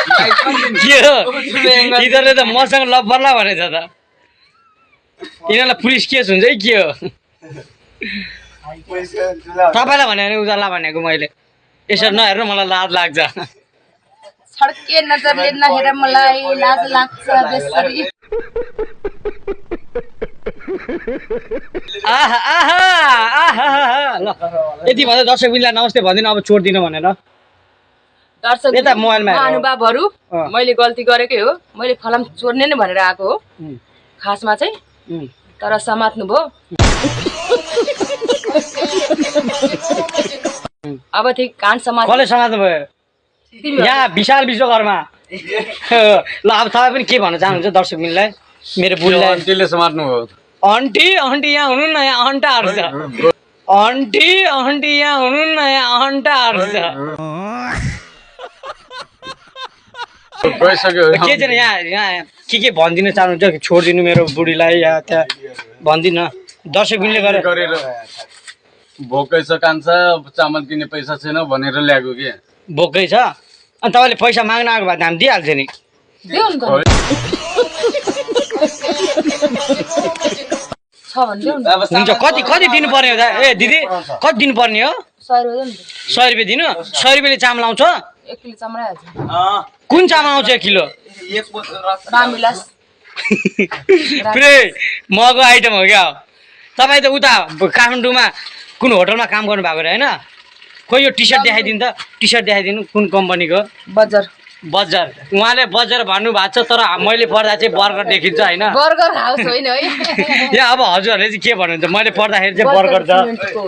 के हो यिनीहरूले त मसँग लब्बर्ला भनेछ त यिनीहरूलाई पुलिस केस हुन्छ है के हो तपाईँलाई भने उजाला भनेको मैले यसरी नहेर्नु मलाई लाज लाग्छ छड्के नजरले नहेर मलाई लाज लाग्छ बेसरी आहा आहा आहा ल यति भन्दा दर्शकबिनलाई नमस्ते भनिदिनु अब छोड्दिनु भनेर दर्शक यता मोबाइलमा हेर। महानुभावहरू मैले गल्ती गरेकै हो मैले फलाम चोर्ने नै भनेर आएको हो खासमा चाहिँ तर समात्नु भयो अब थिक कान समात कसले समात्नु भयो यहाँ विशाल विश्वकर्मा ल अब तपाईँ पनि के भन्न चाहनुहुन्छ दर्शकबिनलाई मेरो बुढीलाई आन्टीले समात्नु हो आन्टी आन्टी यहाँ हुनु न यहाँ अन्टाहरू छ आन्टी आन्टी यहाँ हुनु न यहाँ अन्टाहरू छ गइसक्यो के चाहिँ यहाँ के भनिदिनु चाहनुहुन्छ छोडिदिनु मेरो बुढीलाई या त्यहाँ भनिदिनु दर्शकबिनले गरेर भोकै छ कान्छा चामल किन्ने पैसा छैन भनेर ल्याएको के भोकै छ अनि तपाईँले पैसा माग्न आएको भए हामी दिइहाल्छ नि देऊ नि त छ भने देऊ न हुन्छ कति दिनु पर्ने हो त ए दिदी कति दिनु पर्ने हो 100 रुपैयाँ देऊ न 100 रुपियाँ दिनु 100 रुपियाँले चामल आउँछ 1 किलो चामडा हाल्छ कुन चामल आउँछ 1 किलो रामविलास पुरै महँगो आइटम हो क्या तपाईँ त उता काठमाडौँमा कुन होटलमा काम गर्नु भएको होइन खोइ यो टी सर्ट देखाइदिनु त टी सर्ट देखाइदिनु कुन कम्पनीको बजार बजार उहाँले बजार भन्नुभएको छ तर मैले पढ्दा चाहिँ बर्गर देखिन्छ होइन बर्गर हाउस होइन है यहाँ अब हजुरहरूले चाहिँ के भन्नुहुन्छ मैले पढ्दाखेरि चाहिँ बर्गर छ सिमेन्टको